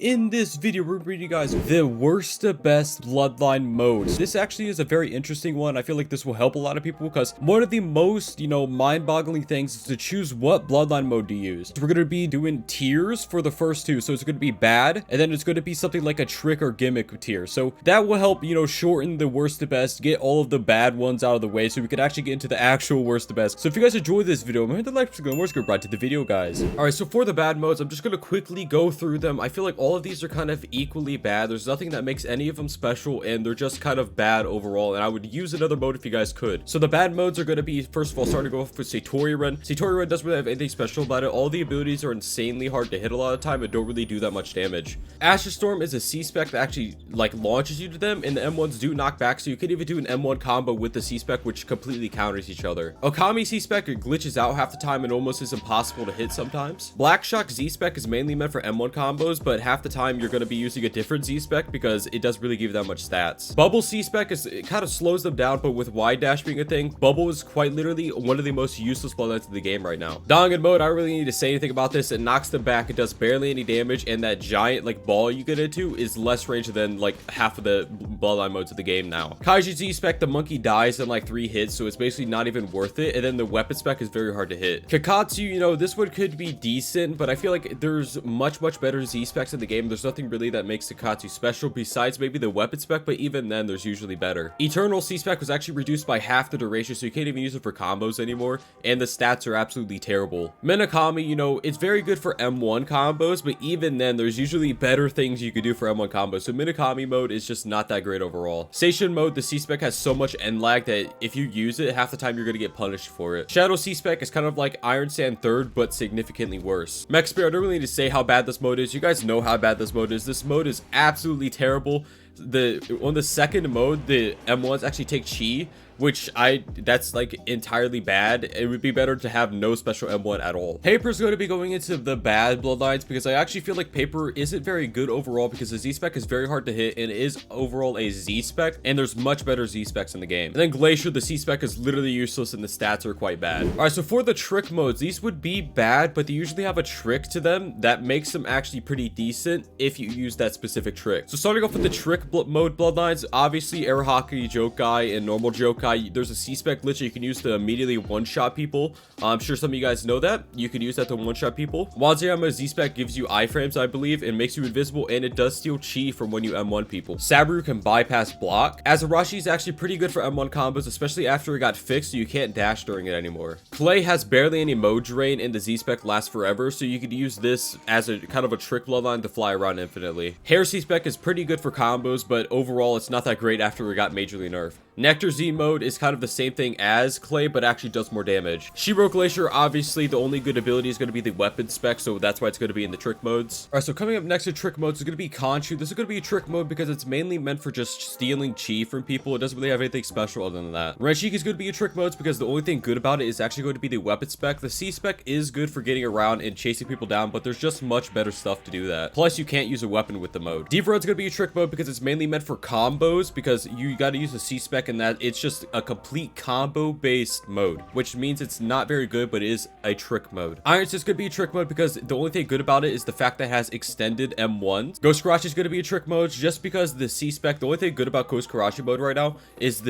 In this video, we're bringing you guys the worst to best bloodline modes. This actually is a very interesting one. I feel like this will help a lot of people because one of the most, mind-boggling things is to choose what bloodline mode to use. We're going to be doing tiers for the first two. So it's going to be bad, and then it's going to be something like a trick or gimmick tier. So that will help, shorten the worst to best, get all of the bad ones out of the way so we can actually get into the actual worst to best. So if you guys enjoyed this video, hit the like button. Let's go right to the video, guys. All right, so for the bad modes, I'm just going to quickly go through them. I feel like all of these are kind of equally bad. There's nothing that makes any of them special, and they're just kind of bad overall, and I would use another mode if you guys could. So the bad modes are going to be, first of all, starting to go off with Satori Run. Satori Run doesn't really have anything special about it. All the abilities are insanely hard to hit a lot of time and don't really do that much damage. Ashes Storm is a C-Spec that actually launches you to them, and the M1s do knock back, so you could even do an M1 combo with the C-Spec, which completely counters each other. Okami C-Spec glitches out half the time and almost is impossible to hit sometimes. Black Shock Z-Spec is mainly meant for M1 combos, but half the time you're going to be using a different Z-Spec because it doesn't really give you that much stats. Bubble C-Spec it kind of slows them down, but with wide dash being a thing, Bubble is quite literally one of the most useless bloodlines in the game right now. Dongan mode, I don't really need to say anything about this. It knocks them back, it does barely any damage, and that giant ball you get into is less range than half of the bloodline modes of the game now. Kaiju Z-Spec, the monkey dies in 3 hits, so it's basically not even worth it, and then the weapon spec is very hard to hit. Kakatsu, this one could be decent, but I feel like there's much better Z-Specs in the game. There's nothing really that makes Kakatsu special besides maybe the weapon spec, but even then there's usually better. Eternal C-Spec was actually reduced by half the duration, so you can't even use it for combos anymore, and the stats are absolutely terrible. Minakami, it's very good for M1 combos, but even then there's usually better things you could do for M1 combos, so Minakami mode is just not that great overall. Station mode, the C-Spec has so much end lag that if you use it, half the time you're gonna get punished for it. Shadow C-Spec is kind of like Iron Sand 3rd, but significantly worse. Mech Spear, I don't really need to say how bad this mode is. You guys know how bad this mode is. This mode is absolutely terrible. On the second mode, the M1s actually take chi, which that's entirely bad. It would be better to have no special M1 at all. Paper's going to be going into the bad bloodlines because I actually feel like Paper isn't very good overall because the Z-Spec is very hard to hit and is overall a Z-Spec, and there's much better Z-Specs in the game. And then Glacier, the C-Spec is literally useless and the stats are quite bad. All right, so for the trick modes, these would be bad, but they usually have a trick to them that makes them actually pretty decent if you use that specific trick. So starting off with the trick mode bloodlines, obviously Arahaki, Jokai, and normal Jokai, there's a C-Spec glitch that you can use to immediately one-shot people. I'm sure some of you guys know that. You can use that to one-shot people. Wazuyama Z-Spec gives you iframes, I believe, and makes you invisible, and it does steal chi from when you M1 people. Sabaru can bypass block. Azarashi is actually pretty good for M1 combos, especially after it got fixed so you can't dash during it anymore. Clay has barely any mode drain, and the Z-Spec lasts forever, so you could use this as a kind of a trick bloodline to fly around infinitely. Hair C-Spec is pretty good for combos, but overall it's not that great after it got majorly nerfed. Nectar Z mode is kind of the same thing as Clay, but actually does more damage. Shiro Glacier, obviously the only good ability is going to be the weapon spec, so that's why it's going to be in the trick modes. All right, so coming up next to trick modes is going to be Khonshu. This is going to be a trick mode because it's mainly meant for just stealing chi from people. It doesn't really have anything special other than that. Renshiki is going to be a trick modes because the only thing good about it is actually going to be the weapon spec. The C spec is good for getting around and chasing people down, but there's just much better stuff to do that. Plus, you can't use a weapon with the mode. Deep Road's going to be a trick mode because it's mainly meant for combos, because you got to use a C spec, and that it's just a complete combo based mode, which means it's not very good, but it is a trick mode. Iron's just gonna be a trick mode because the only thing good about it is the fact that it has extended M1s. Ghost Karachi is gonna be a trick mode just because the C-Spec, the only thing good about Ghost Karachi mode right now is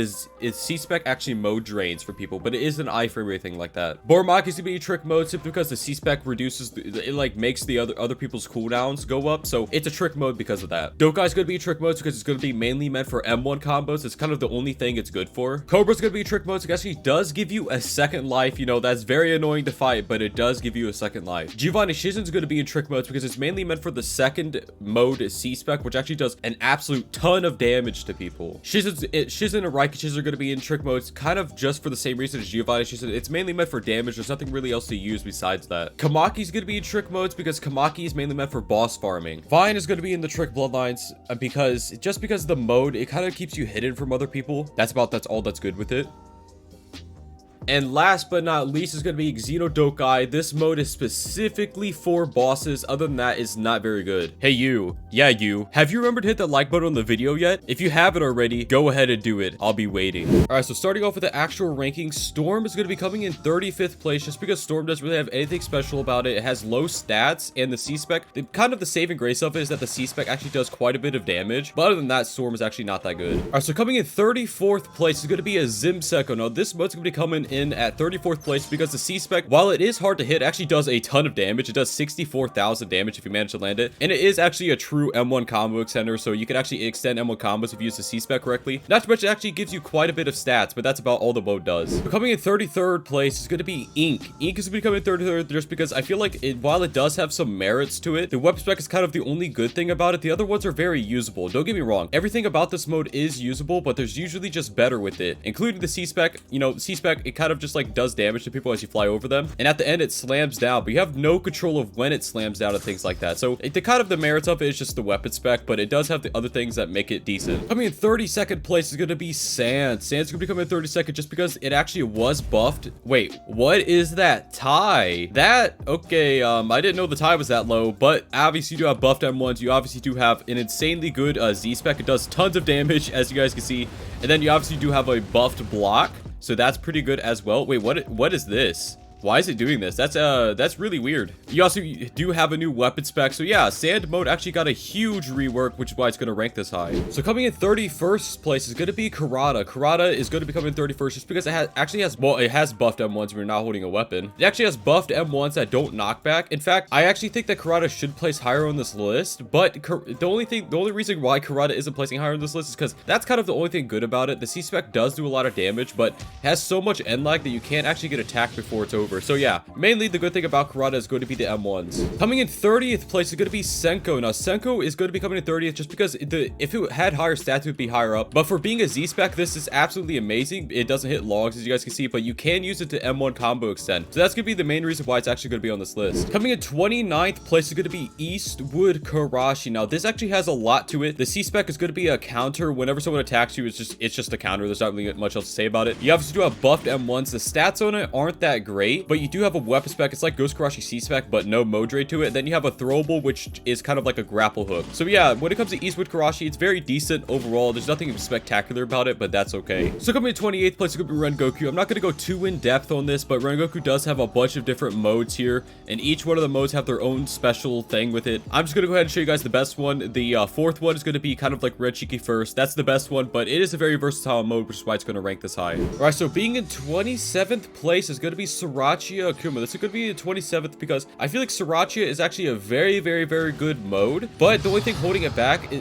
C-Spec actually mode drains for people, but it is an iframe or anything like that. Boromaki is gonna be a trick mode simply because the C-Spec reduces, it makes the other people's cooldowns go up, so it's a trick mode because of that. Dokai is gonna be a trick mode because it's gonna be mainly meant for M1 combos. It's kind of the only thing it's good for. Cobra's gonna be trick mode, so it actually does give you a second life. That's very annoying to fight, but it does give you a second life. Giovanni Shizen's gonna be in trick modes because it's mainly meant for the second mode C-Spec, which actually does an absolute ton of damage to people. Shizen and Raikishiz are gonna be in trick modes kind of just for the same reason as Giovanni Shizen. It's mainly meant for damage. There's nothing really else to use besides that. Kamaki's gonna be in trick modes because Kamaki is mainly meant for boss farming. Vine is gonna be in the trick bloodlines because the mode, it kind of keeps you hidden from other people. That's all that's good with it. And last but not least is going to be Xenodokai. This mode is specifically for bosses. Other than that, it's not very good. Hey you, yeah you, have you remembered to hit the like button on the video yet? If you haven't already, go ahead and do it. I'll be waiting. Alright, so starting off with the actual ranking, Storm is going to be coming in 35th place just because Storm doesn't really have anything special about it. It has low stats, and the C-Spec, kind of the saving grace of it is that the C-Spec actually does quite a bit of damage. But other than that, Storm is actually not that good. Alright, so coming in 34th place is going to be a Zimseko. Now, this mode's going to be coming in at 34th place because the C-Spec, while it is hard to hit, actually does a ton of damage. It does 64,000 damage if you manage to land it. And it is actually a true M1 combo extender, so you can actually extend M1 combos if you use the C-Spec correctly. Not to mention, it actually gives you quite a bit of stats, but that's about all the mode does. So coming in 33rd place is going to be Ink. Ink is going to be coming in 33rd just because I feel like while it does have some merits to it, the weapon spec is kind of the only good thing about it. The other ones are very usable. Don't get me wrong. Everything about this mode is usable, but there's usually just better with it, including the C-Spec. You know, C-Spec, it kind of just like does damage to people as you fly over them. And at the end, it slams down, but you have no control of when it slams down and things like that. So the kind of the merits of it is just the weapon spec, but it does have the other things that make it decent. Coming in 32nd place is going to be Sand. Sand's going to be coming in 32nd just because it actually was buffed. Wait, what is that? tie? That, okay, I didn't know the tie was that low, but obviously you do have buffed M1s. You obviously do have an insanely good Z-Spec. It does tons of damage, as you guys can see. And then you obviously do have a buffed block, so that's pretty good as well. Wait, what is this? Why is it doing this? That's really weird. You also do have a new weapon spec. So yeah, Sand mode actually got a huge rework, which is why it's going to rank this high. So coming in 31st place is going to be Karada. Karada is going to be coming in 31st just because it has buffed M1s when you're not holding a weapon. It actually has buffed M1s that don't knock back. In fact, I actually think that Karada should place higher on this list, but the only reason why Karada isn't placing higher on this list is because that's kind of the only thing good about it. The C-Spec does do a lot of damage, but has so much end lag that you can't actually get attacked before it's over. So yeah, mainly the good thing about Karada is going to be the M1s. Coming in 30th place is going to be Senko. Now, Senko is going to be coming in 30th just because if it had higher stats, it would be higher up. But for being a Z-Spec, this is absolutely amazing. It doesn't hit logs, as you guys can see, but you can use it to M1 combo extend. So that's going to be the main reason why it's actually going to be on this list. Coming in 29th place is going to be Eastwood Karashi. Now, this actually has a lot to it. The C-Spec is going to be a counter. Whenever someone attacks you, it's just a counter. There's not really much else to say about it. You obviously do have buffed M1s. The stats on it aren't that great, but you do have a weapon spec. It's like Ghost Karashi C-Spec, but no mode rate to it. Then you have a throwable, which is kind of like a grapple hook. So yeah, when it comes to Eastwood Karashi, it's very decent overall. There's nothing spectacular about it, but that's okay. So coming in 28th place is going to be Rengoku. I'm not going to go too in depth on this, but Rengoku does have a bunch of different modes here, and each one of the modes have their own special thing with it. I'm just going to go ahead and show you guys the best one. The fourth one is going to be kind of like Red Shiki first. That's the best one, but it is a very versatile mode, which is why it's going to rank this high. All right, so being in 27th place is going to be Sriracha Akuma. This is going to be in 27th because I feel like Sriracha is actually a very, very, very good mode, but the only thing holding it back,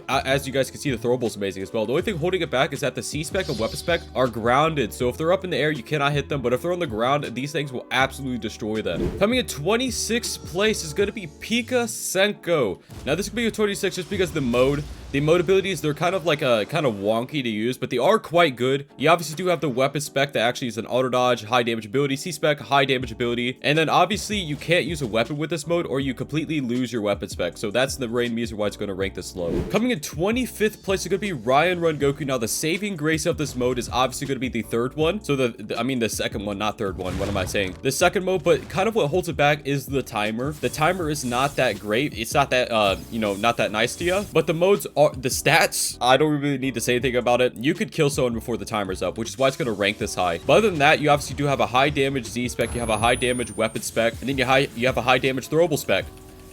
as you guys can see, the throwable is amazing as well. The only thing holding it back is that the C-Spec and weapon spec are grounded, so if they're up in the air, you cannot hit them, but if they're on the ground, these things will absolutely destroy them. Coming in 26th place is going to be Pika Senko. Now, this could be a 26 just because the mode abilities, they're kind of wonky to use, but they are quite good. You obviously do have the weapon spec that actually is an auto dodge, high damage ability, C-Spec, high damage ability, and then obviously you can't use a weapon with this mode or you completely lose your weapon spec. So that's the main reason why it's going to rank this low. Coming in 25th place is going to be Ryan Rengoku. Now, the saving grace of this mode is obviously going to be the third one. So the second one, not third one. What am I saying? The second mode, but kind of what holds it back is the timer. The timer is not that great. It's not that, not that nice to you, but the modes are, the stats, I don't really need to say anything about it. You could kill someone before the timer's up, which is why it's going to rank this high. But other than that, you obviously do have a high damage Z-Spec, you have a high damage weapon spec, and then you have a high damage throwable spec.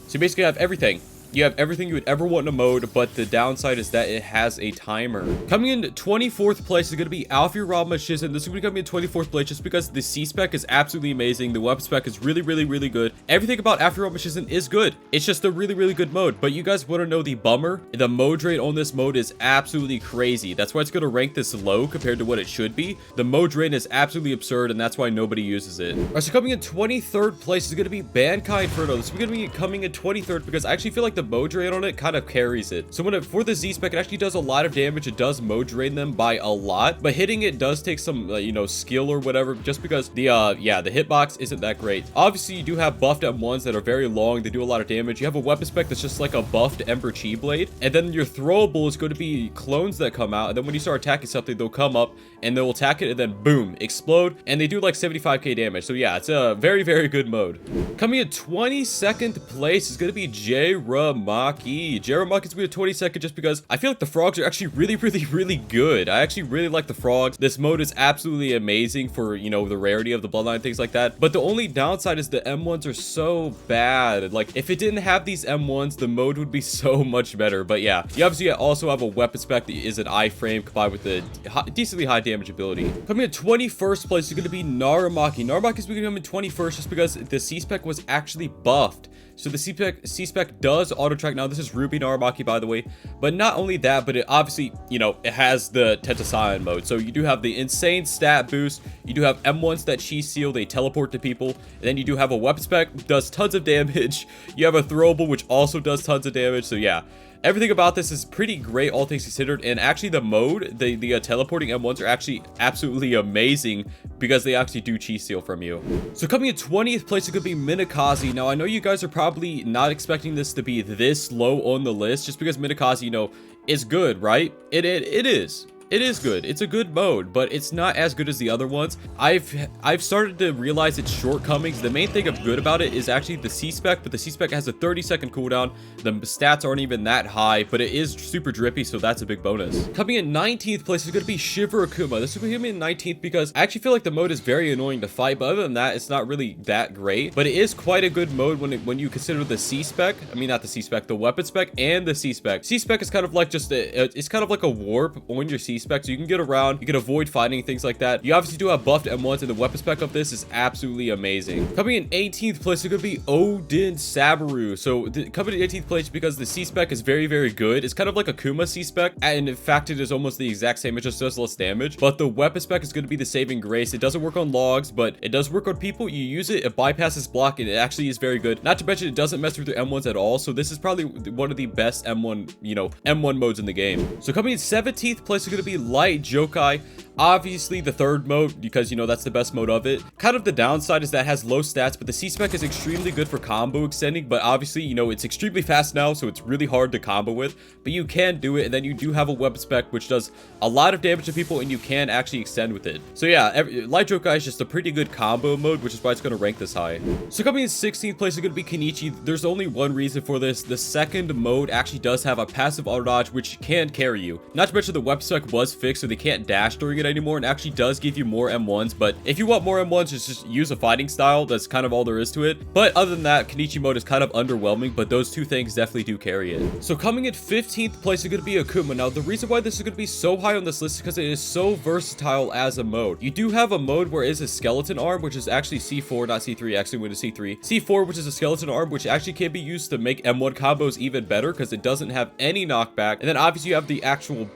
So you basically have everything. You have everything you would ever want in a mode, but the downside is that it has a timer. Coming in 24th place is going to be Alfirama Shizen. This is going to be coming in 24th place just because the C-Spec is absolutely amazing. The weapon spec is really, really, really good. Everything about Alfirama Shizen is good. It's just a really, really good mode. But you guys want to know the bummer? The mode rate on this mode is absolutely crazy. That's why it's going to rank this low compared to what it should be. The mode rate is absolutely absurd, and that's why nobody uses it. All right, so coming in 23rd place is going to be Bankai Inferno. This is going to be coming in 23rd because I actually feel like the the mode drain on it kind of carries it. So for the Z spec, it actually does a lot of damage. It does mode drain them by a lot, but hitting it does take some you know, skill or whatever, just because the hitbox isn't that great. Obviously, you do have buffed M1s that are very long. They do a lot of damage. You have a weapon spec that's just like a buffed Ember Chi blade, and then your throwable is going to be clones that come out, and then when you start attacking something, they'll come up and they'll attack it and then boom, explode, and they do like 75k damage. So yeah, it's a very, very good mode. Coming in 22nd place is going to be Jiramaki. Jiramaki's going to be 22nd just because I feel like the frogs are actually really, really, really good. I actually really like the frogs. This mode is absolutely amazing for, you know, the rarity of the bloodline, things like that. But the only downside is the M1s are so bad. Like, if it didn't have these M1s, the mode would be so much better. But yeah, you obviously also have a weapon spec that is an iframe combined with a decently high damage ability. Coming in 21st place is going to be Naramaki. Naramaki is going to come in 21st just because the C spec was actually buffed. So the C spec does auto track. Now this is Ruby Naramaki, by the way, but not only that, but it obviously, you know, it has the Tentacion mode. So you do have the insane stat boost. You do have M1s that Chi seal, they teleport to people, and then you do have a weapon spec, does tons of damage. You have a throwable, which also does tons of damage. So yeah, everything about this is pretty great, all things considered. And actually the mode, the teleporting M1s are actually absolutely amazing because they actually do Chi steal from you. So coming in 20th place, it could be Minakaze. Now I know you guys are probably not expecting this to be this low on the list just because Minakaze, you know, is good, right? It is. It is good. It's a good mode, but it's not as good as the other ones. I've started to realize its shortcomings. The main thing of good about it is actually the C spec, but the C spec has a 30-second cooldown. The stats aren't even that high, but it is super drippy, so that's a big bonus. Coming in 19th place is going to be Shiver Akuma. This is going to be in 19th because I actually feel like the mode is very annoying to fight, but other than that, it's not really that great. But it is quite a good mode when you consider the C spec. I mean, not the C spec, the weapon spec and the C spec. C spec is kind of like just it's kind of like a warp on your C spec, so you can get around, you can avoid fighting, things like that. You obviously do have buffed M1s, and the weapon spec of this is absolutely amazing. Coming in 18th place, it's gonna be Odin Sabaru. So coming in 18th place because the C spec is very, very good. It's kind of like a Kuma C spec, and in fact it is almost the exact same. It just does less damage, but the weapon spec is going to be the saving grace. It doesn't work on logs, but it does work on people. You use it, it bypasses block, and it actually is very good. Not to mention it doesn't mess with your M1s at all, so this is probably one of the best M1, you know, M1 modes in the game. So coming in 17th place is going to be Light Jokai. Obviously the third mode, because you know that's the best mode of it. Kind of the downside is that it has low stats, but the C spec is extremely good for combo extending. But obviously, you know, it's extremely fast now, so it's really hard to combo with, but you can do it. And then you do have a weapon spec which does a lot of damage to people, and you can actually extend with it. So yeah, Light Jokai is just a pretty good combo mode, which is why it's going to rank this high. So coming in 16th place is going to be Kenichi. There's only one reason for this. The second mode actually does have a passive auto dodge which can carry you. Not to mention the weapon spec was fixed, so they can't dash during it anymore, and actually does give you more M1s. But if you want more M1s, just use a fighting style. That's kind of all there is to it. But other than that, Kenichi mode is kind of underwhelming, but those two things definitely do carry it. So coming in 15th place is going to be Akuma. Now the reason why this is going to be so high on this list is because it is so versatile as a mode. You do have a mode where it is a skeleton arm, which is actually C4, not C3. Actually went to C3. C4, which is a skeleton arm, which actually can be used to make M1 combos even better because it doesn't have any knockback. And then obviously you have the actual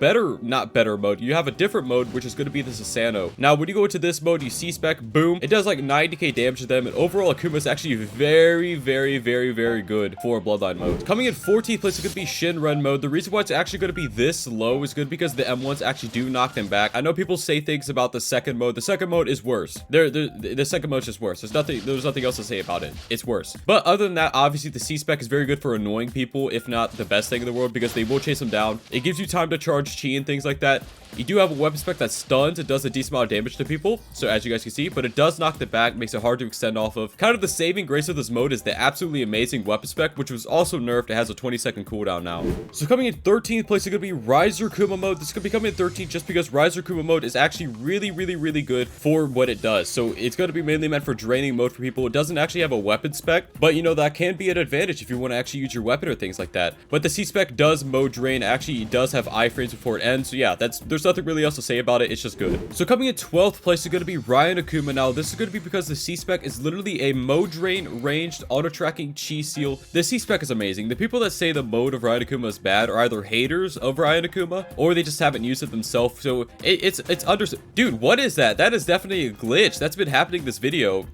not better mode. You have a different mode, which is going to be the Sasano. Now when you go into this mode, you C spec, boom, it does like 90k damage to them, and overall Akuma is actually very, very, very, very good for Bloodline mode. Coming in 14th place is going to be Shinren mode. The reason why it's actually going to be this low is good because the M1s actually do knock them back. I know people say things about the second mode. The second mode is worse. The second mode is just worse. There's nothing else to say about it. It's worse. But other than that, obviously the C spec is very good for annoying people, if not the best thing in the world, because they will chase them down. It gives you time to charge chi and things like that. You do have a weapon spec that stuns. It does a decent amount of damage to people, so as you guys can see, but it does knock them back, makes it hard to extend off of. Kind of the saving grace of this mode is the absolutely amazing weapon spec, which was also nerfed. It has a 20-second cooldown now. So coming in 13th place is going to be Riser Kuma mode. This is going to be coming in 13th just because Riser Kuma mode is actually really, really, really good for what it does. So it's going to be mainly meant for draining mode for people. It doesn't actually have a weapon spec, but you know, that can be an advantage if you want to actually use your weapon or things like that. But the C spec does mode drain. Actually, it does have iframes before it ends. So yeah, there's nothing really else to say about it. It's just good. So coming in 12th place is going to be Ryan Akuma. Now this is going to be because the C spec is literally a mode drain ranged auto tracking chi seal. The C spec is amazing. The people that say the mode of Ryan Akuma is bad are either haters of Ryan Akuma or they just haven't used it themselves. So it's under. Dude, what is that? That is definitely a glitch. That's been happening this video.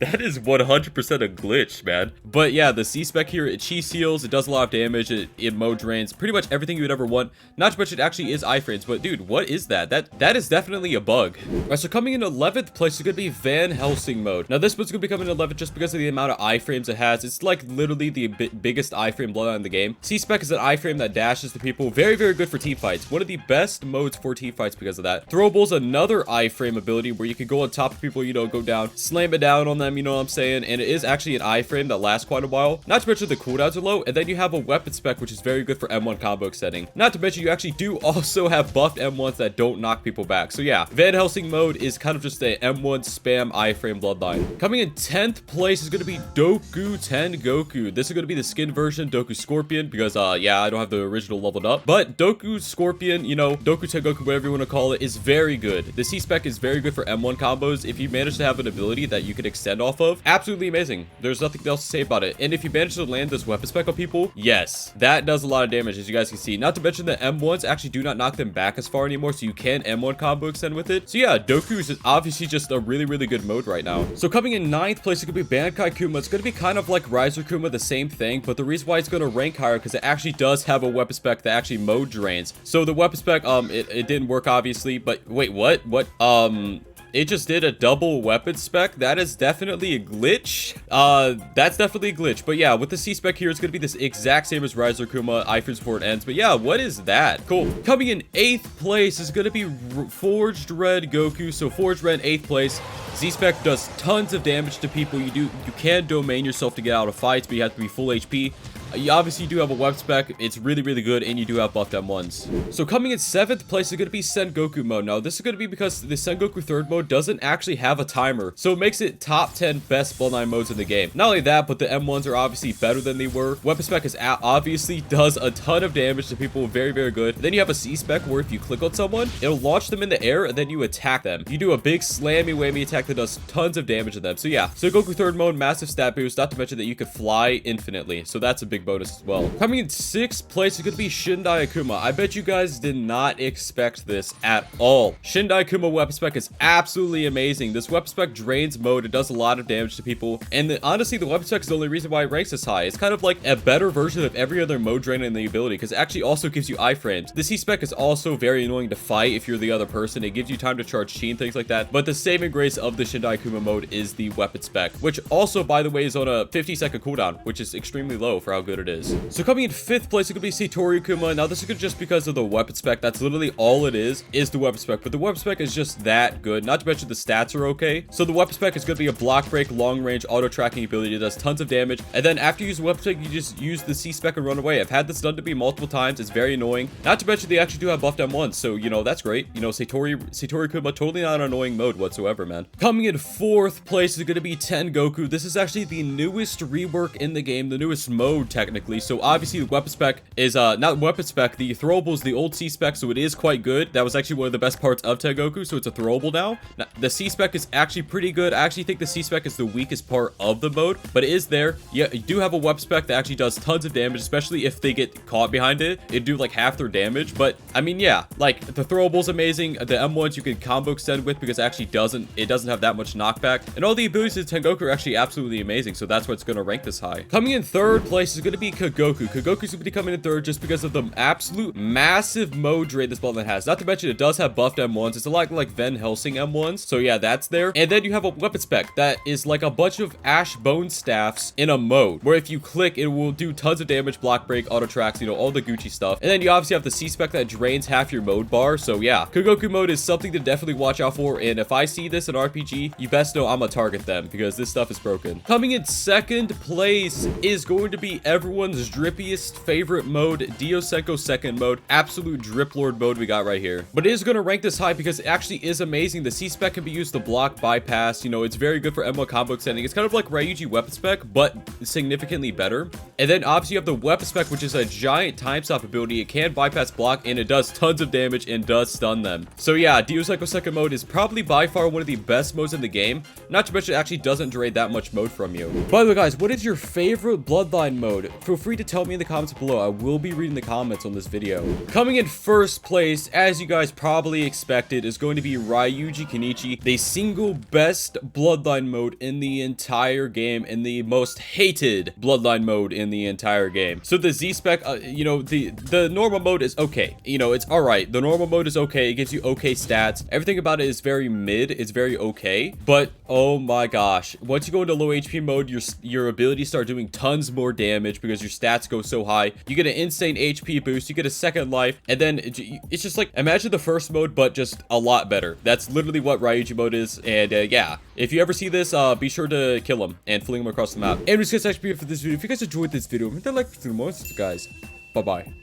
That is 100% a glitch, man. But yeah, the C-Spec here, it cheese heals, it does a lot of damage, it mode drains, pretty much everything you would ever want. Not to mention it actually is iframes, but dude, what is that? That is definitely a bug. Alright, so coming in 11th place is gonna be Van Helsing mode. Now this one's gonna be coming in 11th just because of the amount of iframes it has. It's like literally the biggest iframe bloodline in the game. C-Spec is an iframe that dashes to people. Very, very good for team fights. One of the best modes for team fights because of that. Throwable's another iframe ability where you can go on top of people, you know, go down, slam it down on them, you know what I'm saying? And it is actually an iframe that lasts quite a while. Not to mention the cooldowns are low. And then you have a weapon spec, which is very good for M1 combo extending. Not to mention you actually do also have buffed M1s that don't knock people back. So yeah, Van Helsing mode is kind of just a M1 spam iframe bloodline. Coming in 10th place is going to be Doku Tengoku. This is going to be the skin version, Doku Scorpion, because yeah, I don't have the original leveled up. But Doku Scorpion, you know, Doku Tengoku, whatever you want to call it, is very good. The C-Spec is very good for M1 combos. If you manage to have an ability that you can extend off of, absolutely amazing. There's nothing else to say about it. And if you manage to land this weapon spec on people, yes, that does a lot of damage, as you guys can see. Not to mention the M1s actually do not knock them back as far anymore, so you can M1 combo extend with it. So yeah, Doku is obviously just a really, really good mode right now. So coming in 9th place, it could be Bankai Kuma. It's going to be kind of like Riser Kuma, the same thing, but the reason why it's going to rank higher because it actually does have a weapon spec that actually mode drains. So the weapon spec, it didn't work obviously, but wait, what? It just did a double weapon spec. That is definitely a glitch. That's definitely a glitch. But yeah, with the C-Spec here, it's going to be this exact same as Riser Kuma, iframes before it ends. But yeah, what is that? Cool. Coming in 8th place is going to be Forged Red Goku. So Forged Red, 8th place. Z-Spec does tons of damage to people. You can domain yourself to get out of fights, but you have to be full HP. You obviously do have a web spec. It's really, really good, and you do have buffed M1s. So coming in 7th place is going to be Sengoku mode. Now, this is going to be because the Sengoku 3rd mode doesn't actually have a timer, so it makes it top 10 best Bloodline modes in the game. Not only that, but the M1s are obviously better than they were. Weapon spec is obviously does a ton of damage to people. Very, very good. Then you have a C-Spec where if you click on someone, it'll launch them in the air, and then you attack them. You do a big slammy whammy attack that does tons of damage to them. So yeah, Sengoku 3rd mode, massive stat boost, not to mention that you could fly infinitely, so that's a big bonus as well. Coming in 6th place is going to be Shindai Akuma. I bet you guys did not expect this at all. Shindai Akuma weapon spec is absolutely amazing. This weapon spec drains mode. It does a lot of damage to people. And honestly, the weapon spec is the only reason why it ranks this high. It's kind of like a better version of every other mode drain in the ability because it actually also gives you iframes. The C-Spec is also very annoying to fight if you're the other person. It gives you time to charge chi and things like that. But the saving grace of the Shindai Akuma mode is the weapon spec, which also, by the way, is on a 50-second cooldown, which is extremely low for how good it is. So coming in 5th place, it could be Satori Kuma. Now, this is just because of the weapon spec. That's literally all it is the weapon spec. But the weapon spec is just that good. Not to mention the stats are okay. So the weapon spec is going to be a block break, long range, auto tracking ability. It does tons of damage. And then after you use the weapon spec, you just use the C-Spec and run away. I've had this done to me multiple times. It's very annoying. Not to mention they actually do have buffed M1, so, you know, that's great. You know, Satori Kuma, totally not an annoying mode whatsoever, man. Coming in 4th place is going to be Tengoku. This is actually the newest rework in the game, the newest mode, technically. So obviously the weapon spec is not weapon spec. The throwable is the old C-Spec, so it is quite good. That was actually one of the best parts of Tengoku, so it's a throwable now. The C-Spec is actually pretty good. I actually think the C-Spec is the weakest part of the mode, but it is there. Yeah, you do have a weapon spec that actually does tons of damage, especially if they get caught behind it. It'd do like half their damage, but I mean, yeah, like the throwable is amazing. The M1s you can combo extend with because it actually doesn't have that much knockback, and all the abilities of Tengoku are actually absolutely amazing, so that's what's going to rank this high. Coming in 3rd place is going to be Kagoku. Kagoku's going to be coming in 3rd just because of the absolute massive mode drain this bloodline has. Not to mention it does have buffed M1s. It's a lot like Van Helsing M1s, so yeah, that's there. And then you have a weapon spec that is like a bunch of ash bone staffs in a mode where if you click, it will do tons of damage, block break, auto tracks, you know, all the Gucci stuff. And then you obviously have the C-Spec that drains half your mode bar, so yeah, Kagoku mode is something to definitely watch out for, and if I see this in RPG, you best know I'm gonna target them because this stuff is broken. Coming in 2nd place is going to be everyone's drippiest favorite mode, Diosenko 2nd mode, absolute drip lord mode we got right here. But it is going to rank this high because it actually is amazing. The C-Spec can be used to block bypass, you know, it's very good for M1 combo extending. It's kind of like Ryuji weapon spec, but significantly better. And then obviously you have the weapon spec, which is a giant time stop ability. It can bypass block and it does tons of damage and does stun them. So yeah, Diosenko 2nd mode is probably by far one of the best modes in the game. Not to mention it actually doesn't drain that much mode from you. By the way, guys, what is your favorite Bloodline mode? mode? Feel free to tell me in the comments below. I will be reading the comments on this video. Coming in first place, as you guys probably expected, is going to be Ryuji Kenichi, the single best Bloodline mode in the entire game, and the most hated Bloodline mode in the entire game. So the Z-Spec, you know, the normal mode is okay. You know, it's alright. The normal mode is okay. It gives you okay stats. Everything about it is very mid. It's very okay. But, oh my gosh. Once you go into low HP mode, your abilities start doing tons more damage because your stats go so high. You get an insane HP boost. You get a second life. And then it's just like, imagine the first mode, but just a lot better. That's literally what Ryuji mode is. And yeah, if you ever see this, be sure to kill him and fling him across the map. And just guys, that's for this video. If you guys enjoyed this video, hit that like for the most, guys. Bye-bye.